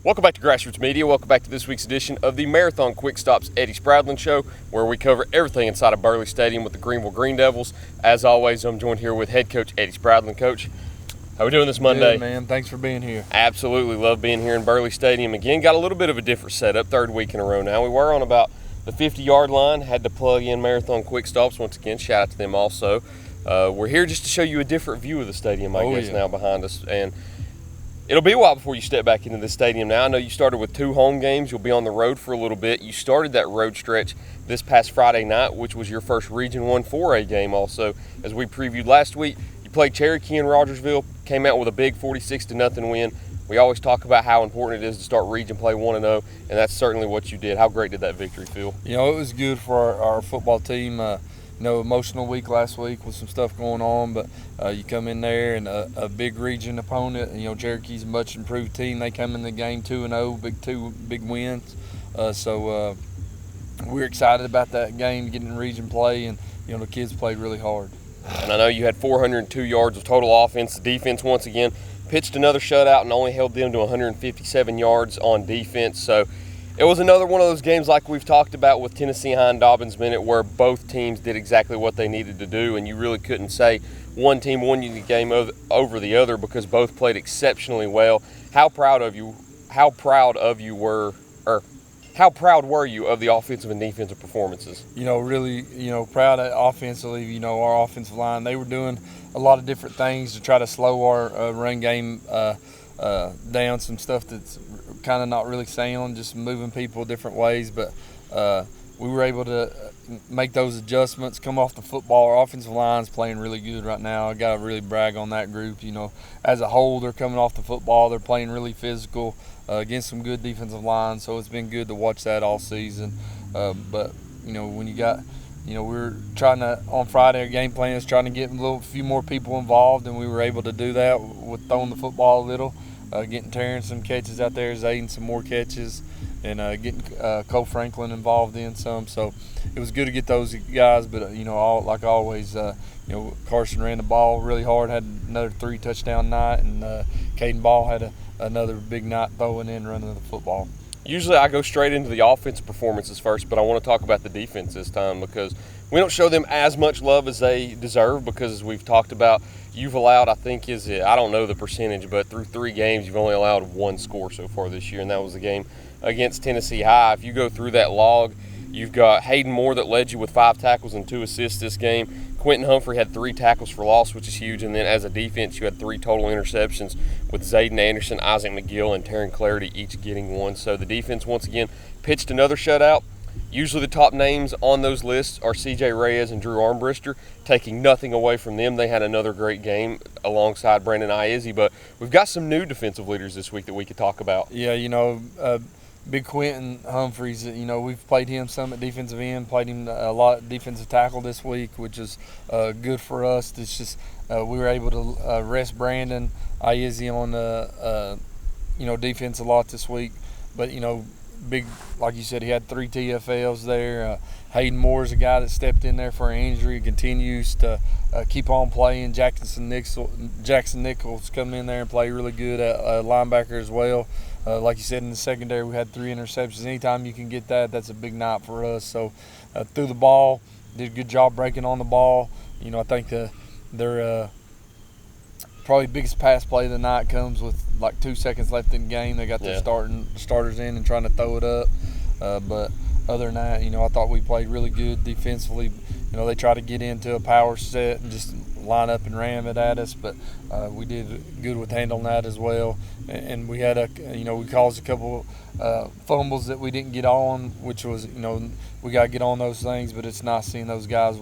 Welcome back to Grassroots Media. Welcome back to this week's edition of the Marathon QuickStops Eddie Spradlen Show, where we cover everything inside of Burley Stadium with the Greeneville Greene Devils. As always, I'm joined here with head coach Eddie Spradlen. Coach, how we doing this Monday? Good, man. Thanks for being here. Absolutely love being here in Burley Stadium again. Got a little bit of a different setup, third week in a row now. We were on about the 50-yard line, had to plug in Marathon QuickStops once again. Shout out to them also. We're here just to show you a different view of the stadium, I guess, now behind us. And it'll be a while before you step back into the stadium now. I know you started with 2 home games. You'll be on the road for a little bit. You started that road stretch this past Friday night, which was your first Region 1 4A game also. As we previewed last week, you played Cherokee in Rogersville, came out with a big 46-0 win. We always talk about how important it is to start Region play 1-0, and that's certainly what you did. How great did that victory feel? You know, it was good for our football team. Emotional week last week with some stuff going on, but you come in there and a big region opponent. Cherokee's a much improved team. They come in the game 2-0, two big wins. So we're excited about that game, getting region play, and the kids played really hard. And I know you had 402 yards of total offense. The defense once again pitched another shutout and only held them to 157 yards on defense. So it was another one of those games like we've talked about with Tennessee High and Dobbins Bennett, where both teams did exactly what they needed to do, and you really couldn't say one team won you the game over the other because both played exceptionally well. How proud were you of the offensive and defensive performances? Really, proud of offensively. Our offensive line, they were doing a lot of different things to try to slow our run game down, some stuff that's kind of not really sound, just moving people different ways, but we were able to make those adjustments, come off the football. Our offensive line's playing really good right now. I got to really brag on that group. As a whole, they're coming off the football. They're playing really physical against some good defensive lines, so it's been good to watch that all season. But when you got we're trying to, on Friday, our game plan is trying to get a few more people involved, and we were able to do that with throwing the football a little. Getting Terrence some catches out there, Zayden some more catches, and getting Cole Franklin involved in some. So it was good to get those guys. But like always, Carson ran the ball really hard, had another 3-touchdown night, and Caden Ball had another big night throwing in, running the football. Usually I go straight into the offensive performances first, but I want to talk about the defense this time because we don't show them as much love as they deserve because, as we've talked about, you've allowed, I don't know the percentage, but through 3 games you've only allowed 1 score so far this year, and that was the game against Tennessee High. If you go through that log, you've got Hayden Moore that led you with 5 tackles and 2 assists this game. Quentin Humphrey had 3 tackles for loss, which is huge, and then as a defense you had 3 total interceptions with Zayden Anderson, Isaac McGill, and Taryn Clarity each getting 1. So the defense once again pitched another shutout. Usually the top names on those lists are C.J. Reyes and Drew Armbrister. Taking nothing away from them, they had another great game alongside Brandon Iezzi. But we've got some new defensive leaders this week that we could talk about. Yeah, Big Quentin Humphreys, we've played him some at defensive end, played him a lot at defensive tackle this week, which is good for us. It's just we were able to rest Brandon Iezzi on defense a lot this week. But, big, like you said, he had 3 TFLs there. Hayden Moore's a guy that stepped in there for an injury, continues to keep on playing. Jackson Nichols come in there and play really good at linebacker as well. Like you said, in the secondary, we had 3 interceptions. Anytime you can get that, that's a big night for us. So threw the ball, did a good job breaking on the ball. I think their probably biggest pass play of the night comes with like 2 seconds left in the game. They got their starters in and trying to throw it up. But other than that, I thought we played really good defensively. They tried to get into a power set and just line up and ram it at us, but we did good with handling that as well. And we had we caused a couple fumbles that we didn't get on, which was, we got to get on those things, but it's nice seeing those guys,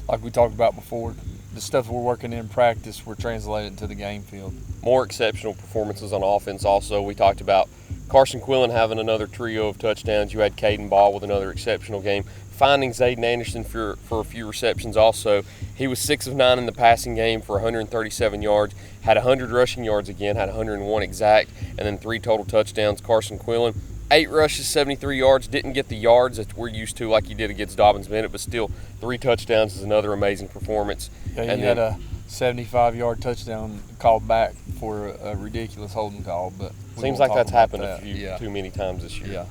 like we talked about before, the stuff we're working in practice, we're translating to the game field. More exceptional performances on offense also. We talked about Carson Quillen having another trio of touchdowns. You had Caden Ball with another exceptional game. Finding Zayden Anderson for a few receptions also. He was 6 of 9 in the passing game for 137 yards, had 100 rushing yards again, had 101 exact, and then 3 total touchdowns. Carson Quillen, 8 rushes, 73 yards, didn't get the yards that we're used to like he did against Dobbins Bennett, but still 3 touchdowns is another amazing performance. Yeah, he had a 75-yard touchdown called back for a ridiculous holding call, but Seems like that's happened a few too many times this year. Yeah.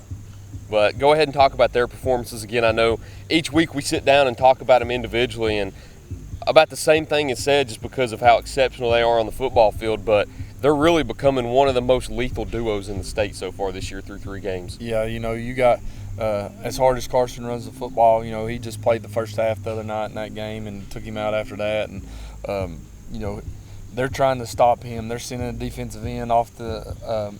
But go ahead and talk about their performances again. I know each week we sit down and talk about them individually, and about the same thing is said just because of how exceptional they are on the football field, but they're really becoming one of the most lethal duos in the state so far this year through 3 games. Yeah, you got as hard as Carson runs the football, he just played the first half the other night in that game and took him out after that. And, they're trying to stop him. They're sending a defensive end off their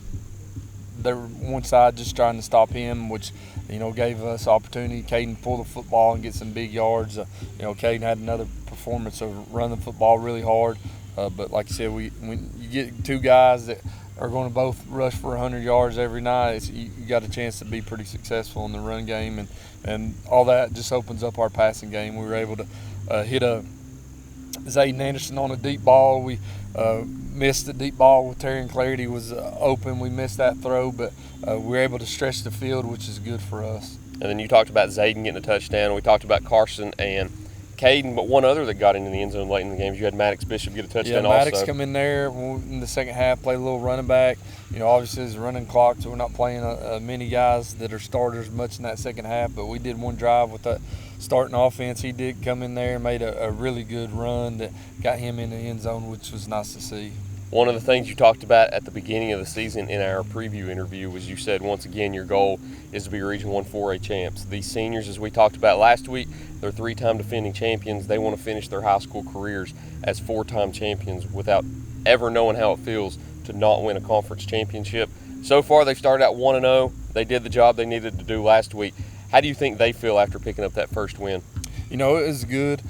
one side just trying to stop him, which, gave us opportunity. Caden pulled the football and get some big yards. Caden had another performance of running the football really hard. But like I said, when you get 2 guys that are going to both rush for 100 yards every night, you got a chance to be pretty successful in the run game, and all that just opens up our passing game. We were able to hit a Zayden Anderson on a deep ball. We missed the deep ball with Terry and Clarity was open. We missed that throw, but we were able to stretch the field, which is good for us. And then you talked about Zayden getting a touchdown. We talked about Carson and Caden, but one other that got into the end zone late in the games. You had Maddox Bishop get a touchdown also. Yeah, Maddox come in there in the second half, play a little running back. Obviously it's a running clock, so we're not playing many guys that are starters much in that second half, but we did one drive with that starting offense. He did come in there and made a really good run that got him in the end zone, which was nice to see. One of the things you talked about at the beginning of the season in our preview interview was you said, once again, your goal is to be Region 1 4A champs. These seniors, as we talked about last week, they're 3-time defending champions. They want to finish their high school careers as 4-time champions without ever knowing how it feels to not win a conference championship. So far, they've started out 1-0. They did the job they needed to do last week. How do you think they feel after picking up that first win? It was good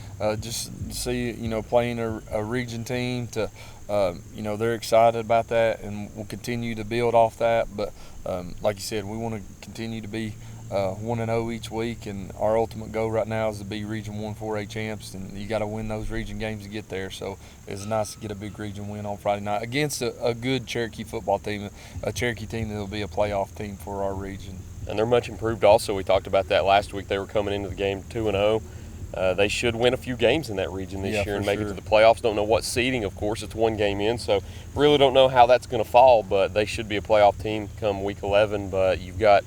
just to see, playing a region team to, they're excited about that, and we'll continue to build off that. But like you said, we want to continue to be 1-0 each week, and our ultimate goal right now is to be Region 1 4A champs, and you got to win those region games to get there. So it's nice to get a big region win on Friday night against a good Cherokee football team, a Cherokee team that will be a playoff team for our region. And they're much improved also. We talked about that last week. They were coming into the game 2-0. They should win a few games in that region this year and make it to the playoffs. Don't know what seeding, of course. It's 1 game in, so really don't know how that's going to fall, but they should be a playoff team come week 11. But you've got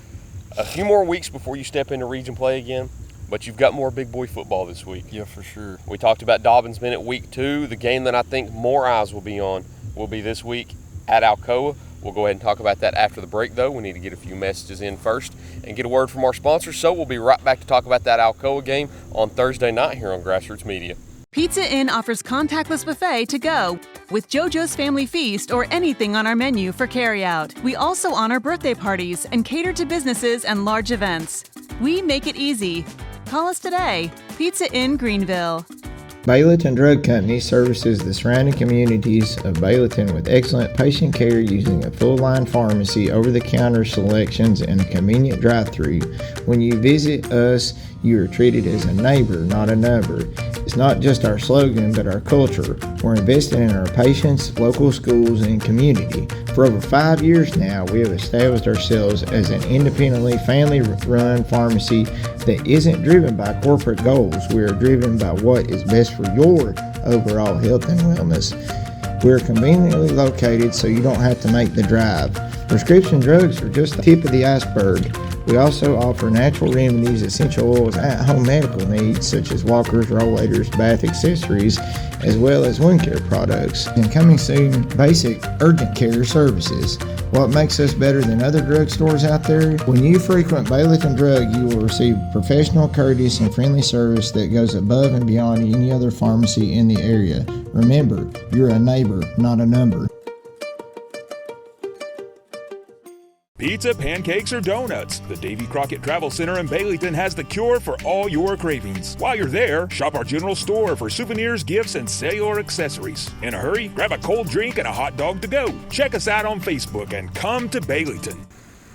a few more weeks before you step into region play again, but you've got more big boy football this week. Yeah, for sure. We talked about Dobbins Bennett week 2. The game that I think more eyes will be on will be this week at Alcoa. We'll go ahead and talk about that after the break, though. We need to get a few messages in first and get a word from our sponsors. So we'll be right back to talk about that Alcoa game on Thursday night here on Grassroots Media. Pizza Inn offers contactless buffet to go with JoJo's Family Feast or anything on our menu for carryout. We also honor birthday parties and cater to businesses and large events. We make it easy. Call us today. Pizza Inn Greeneville. Bayleton Drug Company services the surrounding communities of Bayleton with excellent patient care using a full-line pharmacy, over-the-counter selections, and a convenient drive-thru. When you visit us, you are treated as a neighbor, not a number. It's not just our slogan, but our culture. We're investing in our patients, local schools, and community. For over 5 years now, we have established ourselves as an independently family-run pharmacy that isn't driven by corporate goals. We are driven by what is best for your overall health and wellness. We're conveniently located so you don't have to make the drive. Prescription drugs are just the tip of the iceberg. We also offer natural remedies, essential oils, at-home medical needs such as walkers, rollators, bath accessories, as well as wound care products. And coming soon, basic urgent care services. What makes us better than other drugstores out there? When you frequent Bayleton Drug, you will receive professional, courteous, and friendly service that goes above and beyond any other pharmacy in the area. Remember, you're a neighbor, not a number. Pizza, pancakes, or donuts, the Davy Crockett Travel Center in Bayleton has the cure for all your cravings. While you're there, shop our general store for souvenirs, gifts, and cellular accessories. In a hurry, grab a cold drink and a hot dog to go. Check us out on Facebook and come to Bayleton.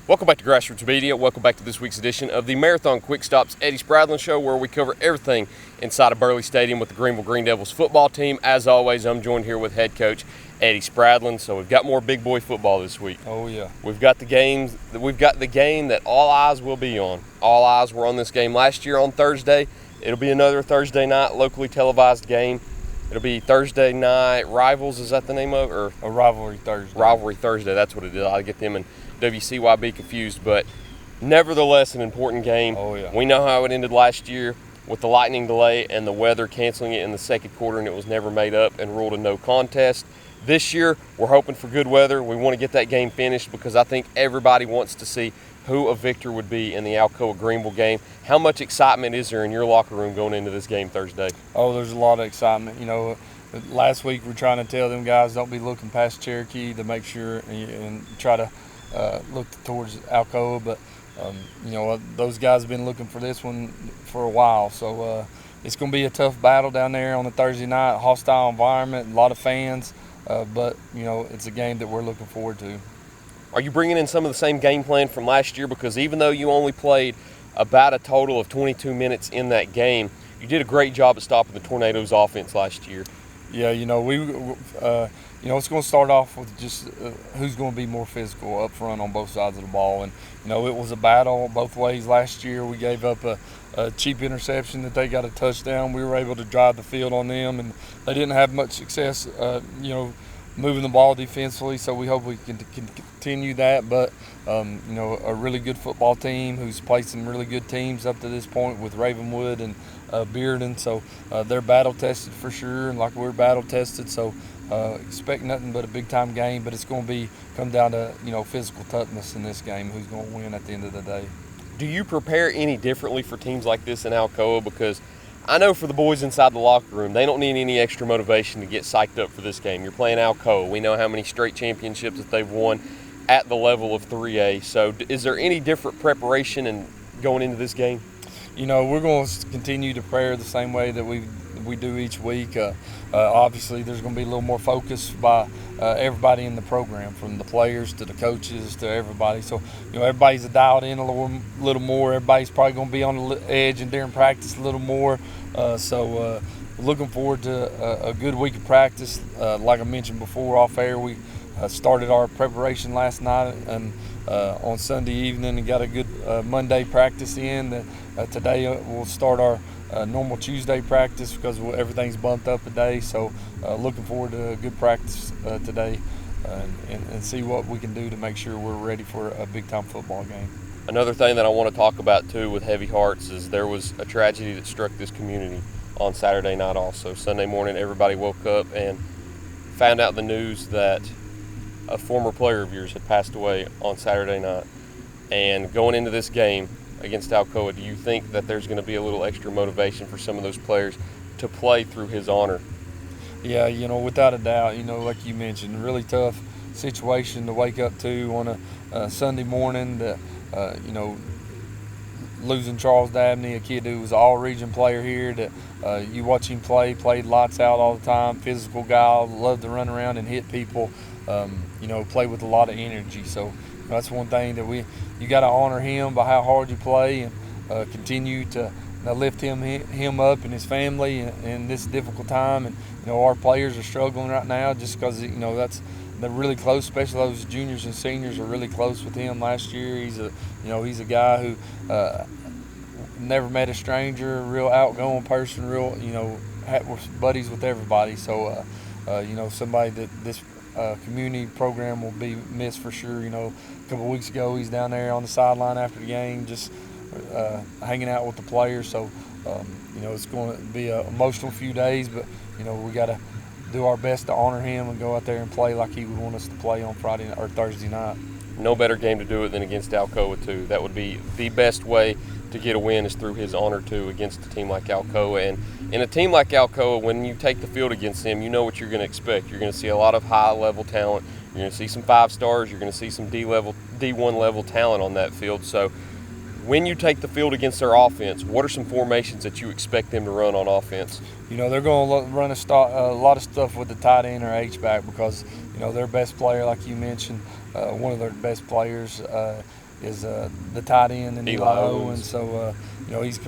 Welcome back to Grassroots Media. Welcome back to this week's edition of the Marathon QuickStops Eddie Spradlen Show, where we cover everything inside of Burley Stadium with the Greeneville Greene Devils football team. As always, I'm joined here with head coach Eddie Spradlen. So we've got more big boy football this week. Oh yeah. We've got the game that all eyes will be on. All eyes were on this game last year on Thursday. It'll be another Thursday night locally televised game. It'll be Thursday night rivals. Is that the name of it? Or A Rivalry Thursday. Rivalry Thursday. That's what it is. I get them and WCYB confused, but nevertheless an important game. Oh, yeah. We know how it ended last year with the lightning delay and the weather canceling it in the second quarter, and it was never made up and ruled a no contest. This year, we're hoping for good weather. We want to get that game finished because I think everybody wants to see who a victor would be in the Alcoa Greeneville game. How much excitement is there in your locker room going into this game Thursday? Oh, there's a lot of excitement. You know, last week we're trying to tell them guys don't be looking past Cherokee to make sure and try to look towards Alcoa, but you know, those guys have been looking for this one for a while. So it's going to be a tough battle down there on a Thursday night, hostile environment, a lot of fans, but you know, it's a game that we're looking forward to. Are you bringing in some of the same game plan from last year? Because even though you only played about a total of 22 minutes in that game, you did a great job at stopping the Tornadoes offense last year. Yeah, you know, you know, it's going to start off with just who's going to be more physical up front on both sides of the ball. And, you know, it was a battle both ways last year. We gave up a cheap interception that they got a touchdown. We were able to drive the field on them, and they didn't have much success, you know, moving the ball defensively. So we hope we can continue that. But, you know, a really good football team who's played some really good teams up to this point with Ravenwood and Bearden. So they're battle-tested for sure, and like we're battle-tested. So expect nothing but a big-time game, but it's going to come down to, you know, physical toughness in this game, who's going to win at the end of the day. Do you prepare any differently for teams like this in Alcoa? Because I know for the boys inside the locker room, they don't need any extra motivation to get psyched up for this game. You're playing Alcoa. We know how many straight championships that they've won at the level of 3A. So is there any different preparation in going into this game? You know, we're going to continue to prepare the same way that we do each week. Obviously, there's going to be a little more focus by everybody in the program, from the players to the coaches to everybody. So, you know, everybody's dialed in a little more. Everybody's probably going to be on the edge and during practice a little more. So looking forward to a good week of practice. Like I mentioned before off air, we started our preparation last night and on Sunday evening and got a good Monday practice in. Today we'll start our normal Tuesday practice because everything's bumped up a day. So looking forward to a good practice today and see what we can do to make sure we're ready for a big-time football game. Another thing that I want to talk about, too, with heavy hearts is there was a tragedy that struck this community on Saturday night also. Sunday morning, everybody woke up and found out the news that a former player of yours had passed away on Saturday night. And going into this game against Alcoa, do you think that there's going to be a little extra motivation for some of those players to play through his honor? Yeah, you know, without a doubt, you know, like you mentioned, really tough situation to wake up to on a Sunday morning. You know, losing Charles Dabney, a kid who was an all-region player here, that you watch him played lights out all the time, physical guy, loved to run around and hit people, you know, play with a lot of energy. So that's one thing that you got to honor him by how hard you play and continue to lift him up and his family in this difficult time. And, you know, our players are struggling right now just because, you know, they're really close, especially those juniors and seniors are really close with him last year. He's a guy who never met a stranger, real outgoing person, real, you know, was buddies with everybody. So, you know, somebody that this community program will be missed for sure. You know, a couple of weeks ago, he's down there on the sideline after the game, just hanging out with the players. So, you know, it's going to be an emotional few days, but, you know, we got to do our best to honor him and go out there and play like he would want us to play on Friday or Thursday night. No better game to do it than against Alcoa, too. That would be the best way to get a win is through his honor, too, against a team like Alcoa. And in a team like Alcoa, when you take the field against them, you know what you're going to expect. You're going to see a lot of high-level talent. You're going to see some 5 stars. You're going to see some D1 level talent on that field. So when you take the field against their offense, what are some formations that you expect them to run on offense? You know, they're going to run a lot of stuff with the tight end or H-back because, you know, their best player, like you mentioned, one of their best players is the tight end and Eli Owens. So, you know, he's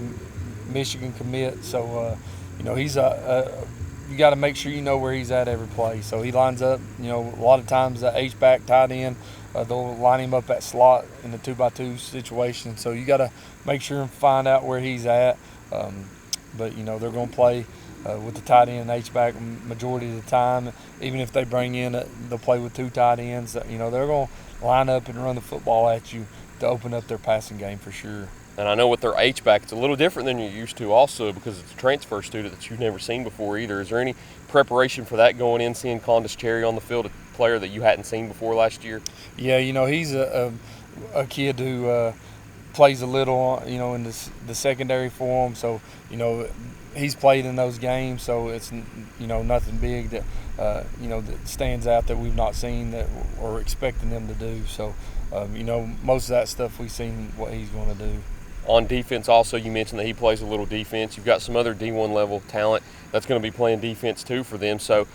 Michigan commit. So, you know, he's you got to make sure you know where he's at every play. So he lines up, you know, a lot of times the H-back tight end, they'll line him up at slot in the 2x2 situation. So you got to make sure and find out where he's at. But, you know, they're going to play with the tight end and H-back majority of the time. Even if they bring in, they'll play with 2 tight ends. They're going to line up and run the football at you to open up their passing game for sure. And I know with their H-back, it's a little different than you're used to also because it's a transfer student that you've never seen before either. Is there any preparation for that going in, seeing Condis Cherry on the field, a player that you hadn't seen before last year? Yeah, he's a kid who plays a little, in the secondary for him. So, he's played in those games, so it's, nothing big that, that stands out that we've not seen that we're expecting them to do. So, most of that stuff we've seen what he's going to do. On defense also, you mentioned that he plays a little defense. You've got some other D1 level talent that's going to be playing defense too for them. So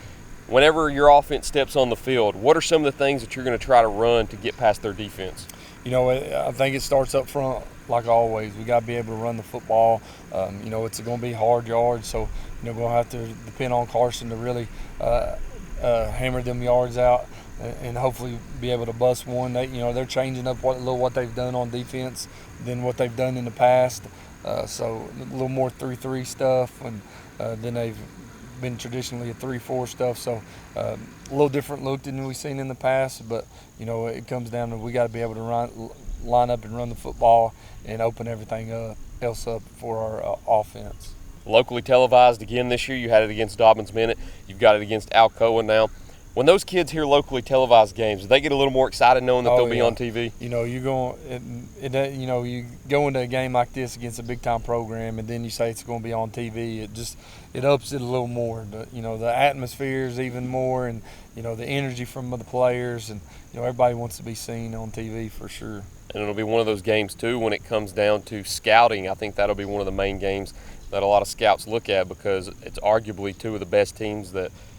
whenever your offense steps on the field, what are some of the things that you're going to try to run to get past their defense? I think it starts up front like always. We got to be able to run the football. It's going to be hard yards, so we're going to have to depend on Carson to really hammer them yards out and hopefully be able to bust one. They're changing up what they've done on defense than what they've done in the past. So a little more 3-3 stuff, and then they've been traditionally a 3-4 stuff. So a little different look than we've seen in the past. But it comes down to we got to be able to line up and run the football and open everything else up for our offense. Locally televised again this year. You had it against Dobbins Minute. You've got it against Alcoa now. When those kids hear locally televised games, do they get a little more excited knowing that they'll be on TV? You go into a game like this against a big time program, and then you say it's going to be on TV. It ups it a little more. The atmosphere is even more, and the energy from the players, and everybody wants to be seen on TV for sure. And it'll be one of those games too when it comes down to scouting. I think that'll be one of the main games that a lot of scouts look at because it's arguably two of the best teams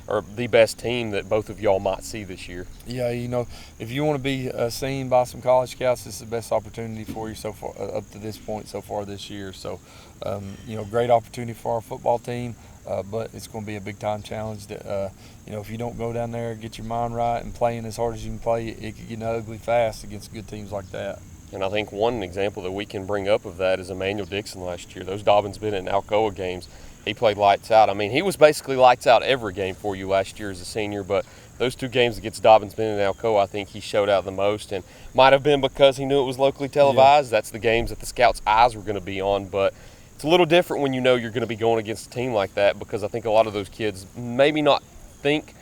or the best team that both of y'all might see this year. Yeah, if you want to be seen by some college scouts, this is the best opportunity for you so far up to this point so far this year. So, great opportunity for our football team, but it's going to be a big-time challenge that, if you don't go down there, get your mind right, and playing as hard as you can play, it could get ugly fast against good teams like that. And I think one example that we can bring up of that is Emmanuel Dixon last year. Those Dobbins Bennett and Alcoa games, he played lights out. I mean, he was basically lights out every game for you last year as a senior, but those 2 games against Dobbins Bennett and Alcoa, I think he showed out the most, and might have been because he knew it was locally televised. Yeah. That's the games that the scouts' eyes were going to be on, but it's a little different when you know you're going to be going against a team like that because I think a lot of those kids maybe not think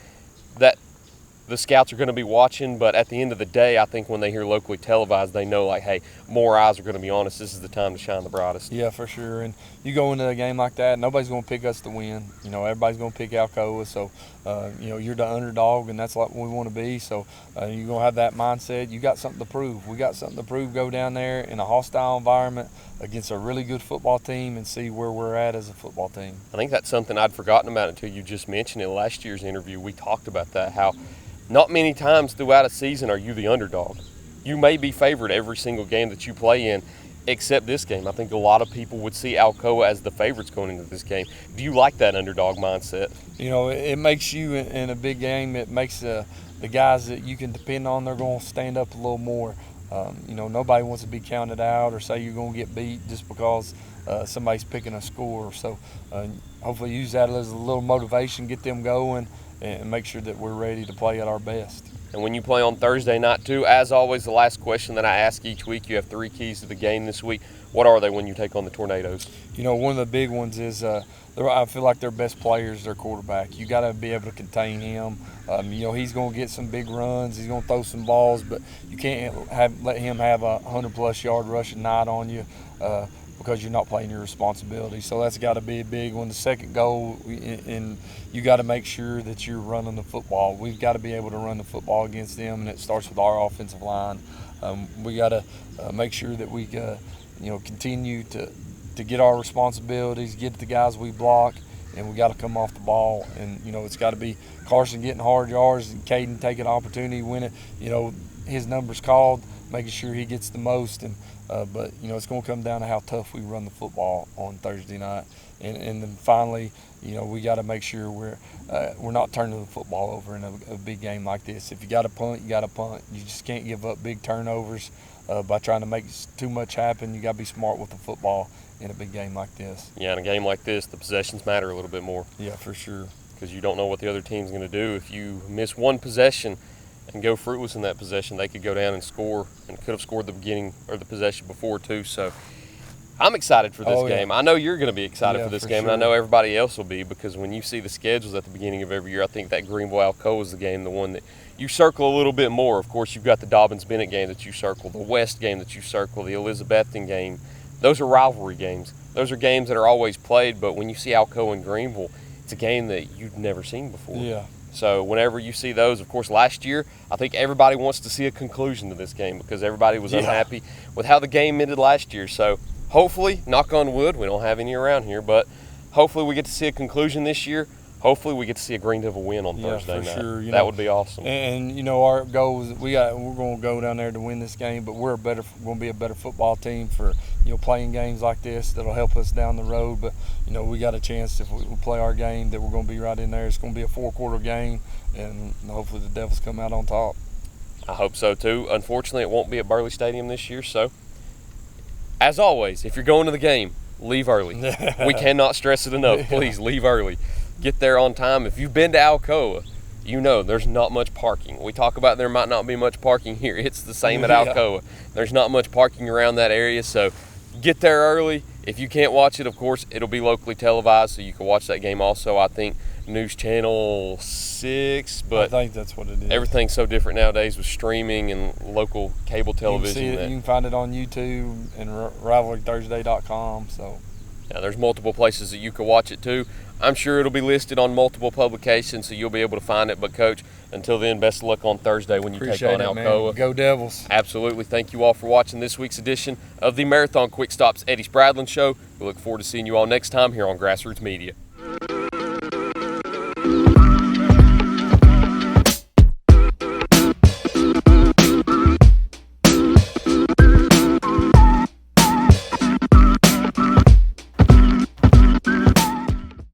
that the scouts are going to be watching, but at the end of the day, I think when they hear locally televised, they know, like, hey, more eyes are going to be on us. This is the time to shine the brightest. Yeah, for sure. And you go into a game like that, nobody's going to pick us to win. Everybody's going to pick Alcoa. So, you're the underdog, and that's what we want to be. So, you're going to have that mindset. You got something to prove. We got something to prove. Go down there in a hostile environment against a really good football team and see where we're at as a football team. I think that's something I'd forgotten about until you just mentioned it. Last year's interview, we talked about that, how not many times throughout a season are you the underdog. You may be favored every single game that you play in, except this game. I think a lot of people would see Alcoa as the favorites going into this game. Do you like that underdog mindset? It makes you in a big game, it makes the guys that you can depend on, they're going to stand up a little more. Nobody wants to be counted out or say you're going to get beat just because somebody's picking a score. So hopefully use that as a little motivation, get them going, and make sure that we're ready to play at our best. And when you play on Thursday night too, as always, the last question that I ask each week, you have 3 keys to the game this week. What are they when you take on the Tornadoes? One of the big ones is I feel like their best player is their quarterback. You got to be able to contain him. He's going to get some big runs. He's going to throw some balls, but you can't let him have a 100-plus yard rushing night on you because you're not playing your responsibility. So that's got to be a big one. The second goal, and you got to make sure that you're running the football. We've got to be able to run the football against them, and it starts with our offensive line. We got to make sure that we continue to get our responsibilities, get the guys we block, and we got to come off the ball. And it's got to be Carson getting hard yards and Caden taking opportunity when his number's called, making sure he gets the most. And but it's going to come down to how tough we run the football on Thursday night. And then finally, we got to make sure we're not turning the football over in a big game like this. If you got to punt, you got to punt. You just can't give up big turnovers by trying to make too much happen. You got to be smart with the football in a big game like this. Yeah, in a game like this, the possessions matter a little bit more. Yeah, for sure. Because you don't know what the other team's going to do. If you miss one possession and go fruitless in that possession, they could go down and score, and could have scored the beginning or the possession before too. So I'm excited for this game. I know you're going to be excited for this game, sure. and I know everybody else will be, because when you see the schedules at the beginning of every year, I think that Greeneville Alcoa is the game, the one that you circle a little bit more. Of course, you've got the Dobbins-Bennett game that you circle, the West game that you circle, the Elizabethton game. Those are rivalry games. Those are games that are always played, but when you see Alcoa and Greeneville, it's a game that you've never seen before. Yeah. So whenever you see those, of course, last year, I think everybody wants to see a conclusion to this game because everybody was unhappy with how the game ended last year. So hopefully, knock on wood, we don't have any around here, but hopefully we get to see a conclusion this year. Hopefully we get to see a Green Devil win on Thursday night. Sure. That would be awesome. And our goal is we're going to go down there to win this game, but we're going to be a better football team for playing games like this that'll help us down the road. But we got a chance if we play our game that we're going to be right in there. It's going to be a 4-quarter game, and hopefully the Devils come out on top. I hope so too. Unfortunately, it won't be at Burley Stadium this year, so as always, if you're going to the game, leave early. We cannot stress it enough. Please leave early. Get there on time. If you've been to Alcoa, there's not much parking. We talk about there might not be much parking here. It's the same at Alcoa. There's not much parking around that area, so get there early. If you can't watch it, of course, it'll be locally televised, so you can watch that game also. I think News Channel 6, but I think that's what it is. Everything's so different nowadays with streaming and local cable television. You can find it on YouTube and rivalrythursday.com. So yeah, there's multiple places that you can watch it too. I'm sure it'll be listed on multiple publications, so you'll be able to find it. But, Coach, until then, best of luck on Thursday when you take on Alcoa. Man. Go Devils. Absolutely. Thank you all for watching this week's edition of the Marathon QuickStops Eddie Spradlen Show. We look forward to seeing you all next time here on Grassroots Media.